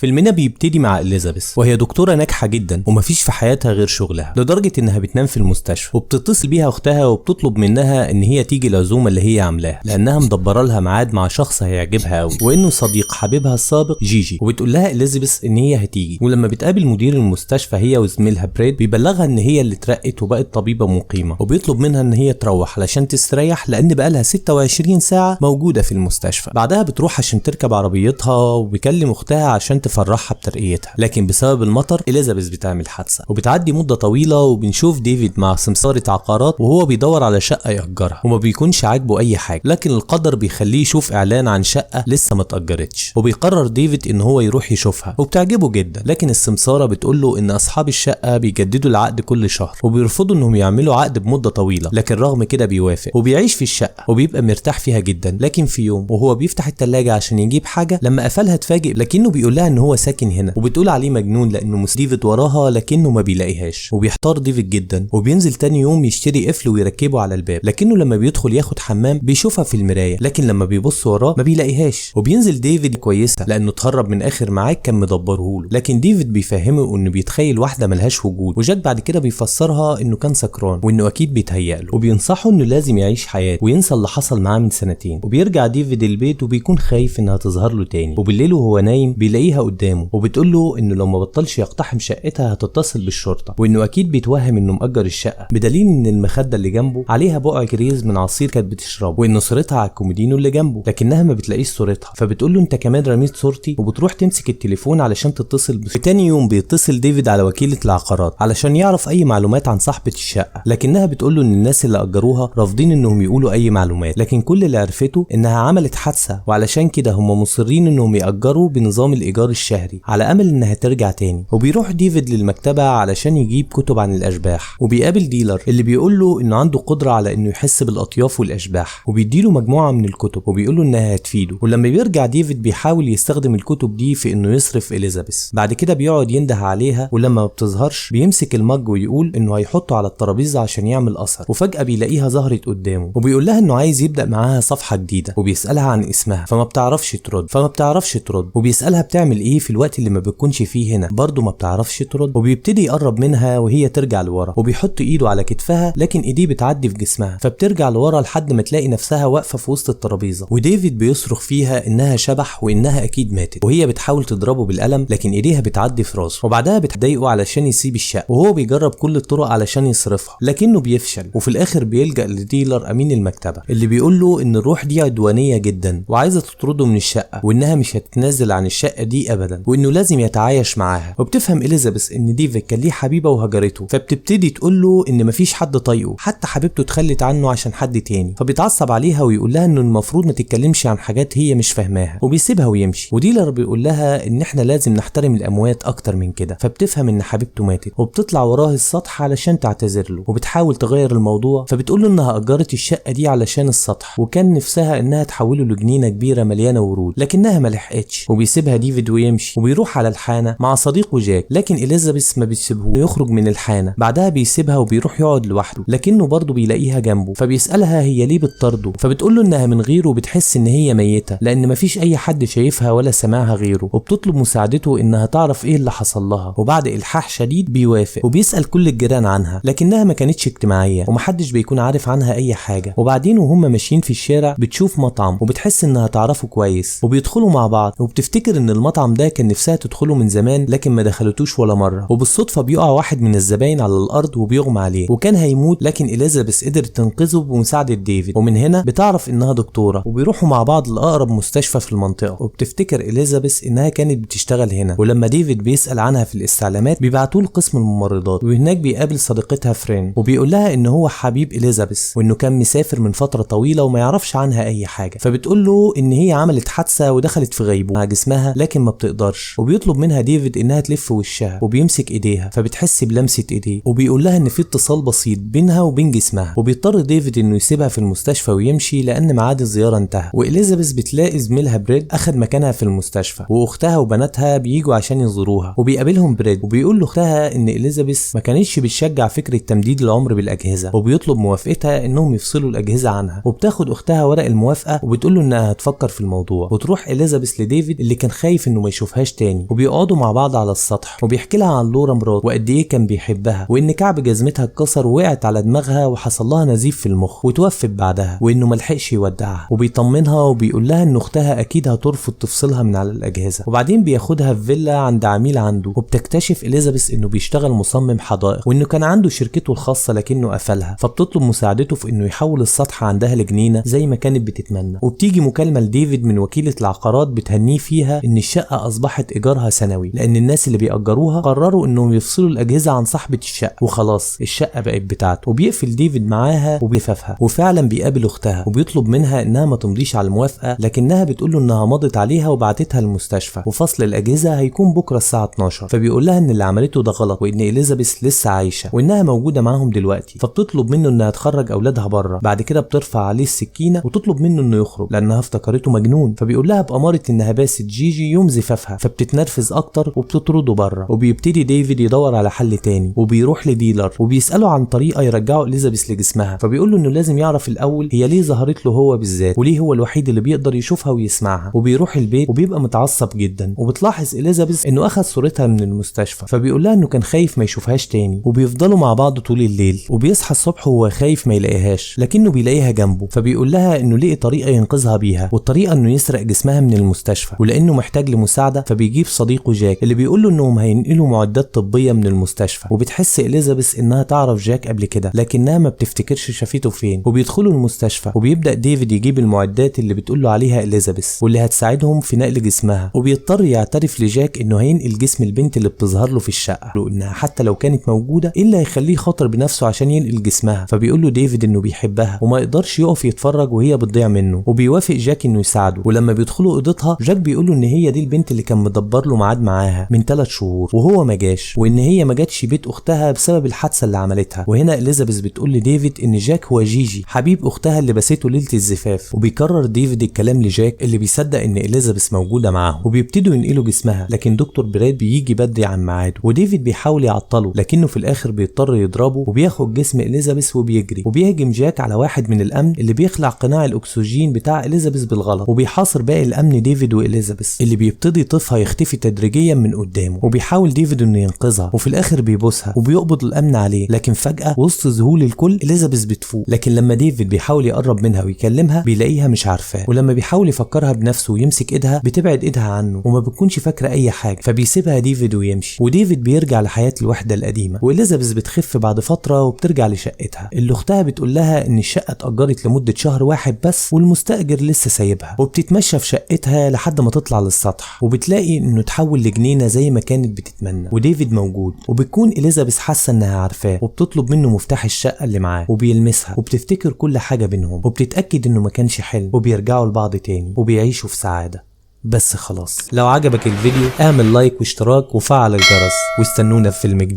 فيلمنا بيبتدي مع إليزابيث وهي دكتورة ناجحة جدا ومفيش في حياتها غير شغلها، لدرجة انها بتنام في المستشفى وبتتصل بيها اختها وبتطلب منها ان هي تيجي العزومة اللي هي عاملاها لانها مدبرة لها ميعاد مع شخص هيعجبها قوي وانه صديق حبيبها السابق جيجي. وبتقول لها إليزابيث ان هي هتيجي، ولما بتقابل مدير المستشفى هي وزميلها بريد بيبلغها ان هي اللي اترقت وبقت طبيبة مقيمة، وبيطلب منها ان هي تروح علشان تستريح لان بقالها 26 ساعة موجودة في المستشفى. بعدها بتروح عشان تركب عربيتها وبيكلم اختها عشان تفرحها بترقيتها، لكن بسبب المطر إليزابيث بتعمل حادثة. وبتعدي مدة طويلة وبنشوف ديفيد مع سمسارة عقارات وهو بيدور على شقة يأجرها وما بيكونش عاجبه اي حاجة، لكن القدر بيخليه يشوف اعلان عن شقة لسه ما اتأجرتش، وبيقرر ديفيد ان هو يروح يشوفها وبتعجبه جدا، لكن السمسارة بتقول له ان اصحاب الشقة بيجددوا العقد كل شهر وبيرفضوا انهم يعملوا عقد بمدة طويلة، لكن رغم كده بيوافق وبيعيش في الشقة وبيبقى مرتاح فيها جدا. لكن في يوم وهو بيفتح التلاجة عشان يجيب حاجة لما قفلها اتفاجئ لكنه بيقول لها ان هو ساكن هنا، وبتقول عليه مجنون لانه ديفيد وراها لكنه ما بيلاقيهاش، وبيحتار ديفيد جدا وبينزل تاني يوم يشتري قفل ويركبه على الباب، لكنه لما بيدخل ياخد حمام بيشوفها في المراية، لكن لما بيبص وراه ما بيلاقيهاش. وبينزل ديفيد كويسة لانه اتهرب من اخر ميعاد كان مدبرهوله، لكن ديفيد بيفهمه انه بيتخيل واحدة ملهاش وجود، وجاك بعد كده بيفسرها انه كان سكران وانه اكيد بيتهيأله، وبينصحه انه لازم يعيش حياته وينسى اللي حصل معاه من سنتين. وبيرجع ديفيد البيت وبيكون خايف انها تظهر له تاني، وبالليل وهو نايم بيلاقيها قدامه وبتقول له انه لو ما بطلش يقتحم شقتها هتتصل بالشرطة، وانه اكيد بيتوهم انه مأجر الشقة، بدليل ان المخدة اللي جنبه عليها بقع جريز من عصير كانت بتشربه، وانه صورتها على الكومودينو اللي جنبه، لكنها ما بتلاقيش صورتها، فبتقول له انت كمان رميت صورتي، وبتروح تمسك التليفون علشان تتصل في تاني يوم بيتصل ديفيد على وكيلة العقارات علشان يعرف اي معلومات عن صاحبة الشقة، لكنها بتقول له ان الناس اللي اجروها رافضين انهم يقولوا اي معلومات، لكن كل اللي عرفته انها عملت حادثة وعلشان كده هم مصرين انهم يأجروا بنظام الايجار الشهري على امل انها ترجع تاني. وبيروح ديفيد للمكتبة علشان يجيب كتب عن الاشباح، وبيقابل ديلر اللي بيقول له انه عنده قدرة على انه يحس بالاطياف والاشباح، وبيديله مجموعة من الكتب وبيقول له انها هتفيده. ولما بيرجع ديفيد بيحاول يستخدم الكتب دي في انه يصرف إليزابيث، بعد كده بيقعد ينده عليها ولما ما بتظهرش بيمسك المج ويقول انه هيحطه على الترابيزة عشان يعمل اثر، وفجأة بيلاقيها ظهرت قدامه وبيقول لها انه عايز يبدأ معاها صفحة جديدة، وبيسألها عن اسمها فما بتعرفش ترد وبيسألها بتعمل ايه في الوقت اللي ما بتكونش فيه هنا، برضه ما بتعرفش ترد، وبيبتدي يقرب منها وهي ترجع لورا وبيحط ايده على كتفها لكن ايديه بتعدي في جسمها، فبترجع لورا لحد ما تلاقي نفسها واقفة في وسط الترابيزة، وديفيد بيصرخ فيها انها شبح وانها اكيد ماتت، وهي بتحاول تضربه بالقلم لكن ايديها بتعدي في راسه، وبعدها بتضايقه علشان يسيب الشقة وهو بيجرب كل الطرق علشان يصرفها لكنه بيفشل، وفي الاخر بيلجأ لديلر امين المكتبة اللي بيقول له ان الروح دي عدوانية جدا وعايزة تطرده من الشقة وانها مش هتتنازل عن الشقة دي ابدا وانه لازم يتعايش معاها. وبتفهم إليزابيث ان ديفيد كان ليه حبيبة وهجرته، فبتبتدي تقول له ان مفيش حد طايقه حتى حبيبته اتخلت عنه عشان حد تاني، فبيتعصب عليها ويقول لها انه المفروض ما تتكلمش عن حاجات هي مش فاهماها وبيسيبها ويمشي. وديلر بيقول لها ان احنا لازم نحترم الاموات اكتر من كده، فبتفهم ان حبيبته ماتت وبتطلع وراه السطح علشان تعتذر له، وبتحاول تغير الموضوع فبتقول له انها اجرت الشقة دي علشان السطح وكان نفسها انها تحوله لجنينة كبيرة مليانة ورود لكنها ما لحقتش، وبيسيبها ديفيد ويمشي وبيروح على الحانة مع صديقه جاك، لكن إليزابيث ما بتسيبه يخرج من الحانة. بعدها بيسيبها وبيروح يقعد لوحده لكنه برضه بيلاقيها جنبه، فبيسألها هي ليه بتطرده، فبتقول له انها من غيره بتحس ان هي ميتة لان مفيش اي حد شايفها ولا سمعها غيره، وبتطلب مساعدته انها تعرف ايه اللي حصل لها، وبعد الحاح شديد بيوافق وبيسأل كل الجيران عنها لكنها ما كانتش اجتماعية ومحدش بيكون عارف عنها اي حاجة. وبعدين وهم ماشيين في الشارع بتشوف مطعم وبتحس انها تعرفه كويس وبيدخلوا مع بعض، وبتفتكر ان المطعم ده كان نفسها تدخله من زمان لكن ما دخلتوش ولا مرة، وبالصدفة بيقع واحد من الزباين على الارض وبيغمى عليه وكان هيموت، لكن إليزابيث قدرت تنقذه بمساعدة ديفيد، ومن هنا بتعرف انها دكتورة وبيروحوا مع بعض لاقرب مستشفى في المنطقة، وبتفتكر إليزابيث انها كانت بتشتغل هنا، ولما ديفيد بيسأل عنها في الاستعلامات بيبعتوه لقسم الممرضات، وهناك بيقابل صديقتها فرين وبيقول لها ان هو حبيب إليزابيث وانه كان مسافر من فترة طويلة وما يعرفش عنها اي حاجة، فبتقول له ان هي عملت حادثة ودخلت في غيبوبة مع جسمها لكن ما بتقدرش، وبيطلب منها ديفيد انها تلف وشها وبيمسك ايديها فبتحس بلمسة ايديه، وبيقول لها ان في اتصال بسيط بينها وبين جسمها، وبيضطر ديفيد انه يسيبها في المستشفى ويمشي لان ميعاد الزيارة انتهى. وإليزابيث بتلاقي زميلها بريد اخد مكانها في المستشفى، واختها وبناتها بييجوا عشان يزوروها، وبيقابلهم بريد وبيقول لاختها ان إليزابيث ما كانتش بتشجع فكرة تمديد العمر بالاجهزة، وبيطلب موافقتها انهم يفصلوا الاجهزة عنها، وبتاخد اختها ورق الموافقة وبتقول له انها هتفكر في الموضوع، وتروح إليزابيث لديفيد اللي كان خايف انه ما يشوفهاش تاني، وبيقعدوا مع بعض على السطح وبيحكي لها عن لورا مراته وقد ايه كان بيحبها، وان كعب جزمتها اتكسر ووقعت على دماغها وحصل لها نزيف في المخ وتوفت بعدها، وانه ملحقش يودعها، وبيطمنها وبيقول لها ان اختها اكيد هترفض تفصلها من على الاجهزه. وبعدين بياخدها في فيلا عند عميل عنده، وبتكتشف اليزابيث انه بيشتغل مصمم حدائق، وانه كان عنده شركته الخاصه لكنه قفلها، فبتطلب مساعدته في انه يحول السطح عندها لجنينه زي ما كانت بتتمنى. وبتيجي مكالمه لديفيد من وكيله العقارات بتهنيه فيها ان الشقه اصبحت ايجارها سنوي، لان الناس اللي بيأجروها قرروا انهم يفصلوا الاجهزه عن صاحبه الشقه، وخلاص الشقه بقت بتاعته. وبيقفل ديفيد معاها وبيفافها، وفعلا بيقابل اختها وبيطلب منها انها ما تمضيش على الموافقه، لكنها بتقول له انها مضت عليها وبعتتها المستشفى، وفصل الاجهزه هيكون بكره الساعه 12، فبيقول لها ان اللي عملته ده غلط، وان اليزابيث لسه عايشه وانها موجوده معاهم دلوقتي، فبتطلب منه انها تخرج اولادها بره. بعد كده بترفع عليه السكينه وتطلب منه انه يخرج لانها افتكرته مجنون، فبيقول لها بأمارة انها باست جيجي يوم زفافها، فبتتنرفز اكتر وبتطرده بره. وبيبتدي ديفيد يدور على حل تاني، وبيروح لديلر وبيساله عن طريقه يرجعوا اليزابيث لجسمها، فبيقول له انه لازم يعرف الاول هي ليه ظهرت له هو بالذات، وليه هو الوحيد اللي بيقدر يشوفها ويسمعها. وبيروح البيت وبيبقى متعصب جدا، وبتلاحظ اليزابيث انه اخذ صورتها من المستشفى، فبيقول لها انه كان خايف ما يشوفهاش تاني. وبيفضلوا مع بعض طول الليل، وبيصحى الصبح وهو خايف ما يلاقيهاش، لكنه بيلاقيها جنبه، فبيقول لها انه لقي طريقه ينقذها بيها، والطريقه انه يسرق جسمها من المستشفى. ولانه محتاج لمساعده فبيجيب صديقه جاك اللي بيقول له انهم هينقلوا معدات طبيه من المستشفى. وبتحس اليزابيث انها تعرف جاك قبل كده، لكنها ما بتفتكرش شافته فين. وبيدخلوا المستشفى، وبيبدا ديفيد يجيب المعدات اللي بتقول له عليها اليزابيث واللي هتساعدهم في نقل جسمها. وبيضطر يعترف لجاك انه هينقل جسم البنت اللي بتظهر له في الشقه، وانها حتى لو كانت موجوده ايه اللي هيخليه خاطر بنفسه عشان ينقل جسمها. فبيقول له ديفيد انه بيحبها وما يقدرش يقف يتفرج وهي بتضيع منه، وبيوافق جاك انه يساعده. ولما بيدخلوا اوضتها جاك بيقول له ان هي دي البنت اللي كان مدبر له ميعاد معاها من 3 شهور وهو ما جاش، وان هي ما جاتش بيت اختها بسبب الحادثه اللي عملتها. وهنا اليزابيث بتقول لديفيد ان جاك هو جيجي حبيب اختها اللي بسيته ليله الزفاف. وبيكرر ديفيد الكلام لجاك اللي بيصدق ان اليزابيث موجوده معاهم، وبيبتدوا ينقلوا جسمها، لكن دكتور براد بيجي بدري عن ميعاده، وديفيد بيحاول يعطله لكنه في الاخر بيضطر يضربه، وبياخد جسم اليزابيث وبيجري. وبيهجم جاك على واحد من الامن اللي بيخلع قناع الاكسجين بتاع اليزابيث بالغلط، وبيحاصر باقي الامن ديفيد واليزابيث اللي بيبتدي طفها يختفي تدريجيا من قدامه. وبيحاول ديفيد انه ينقذها، وفي الاخر بيبوسها وبيقبض الامن عليه، لكن فجاه وسط ذهول الكل اليزابيث بتفوق. لكن لما ديفيد بيحاول يقرب منها ويكلمها بيلاقيها مش عارفاه، ولما بيحاول يفكرها بنفسه ويمسك ايدها بتبعد ايدها عنه وما بتكونش فاكره اي حاجه، فبيسيبها ديفيد ويمشي. وديفيد بيرجع لحياه الوحده القديمه، واليزابيث بتخف بعد فتره وبترجع لشقتها اللي اختها بتقول لها ان الشقه اتأجرت لمده شهر واحد بس والمستأجر لسه سايبها. وبتتمشى في شقتها لحد ما تطلع للسطح، وبتلاقي انه تحول لجنينه زي ما كانت بتتمنى، وديفيد موجود. وبتكون اليزابيث حاسه انها عارفاه، وبتطلب منه مفتاح الشقه اللي معاه، وبيلمسها وبتفتكر كل حاجه بينهم، وبتتاكد انه ما كانش حلم، وبيرجعوا لبعض تاني وبيعيشوا في سعاده. بس خلاص، لو عجبك الفيديو اعمل لايك واشتراك وفعل الجرس، واستنونا في فيلم جديد.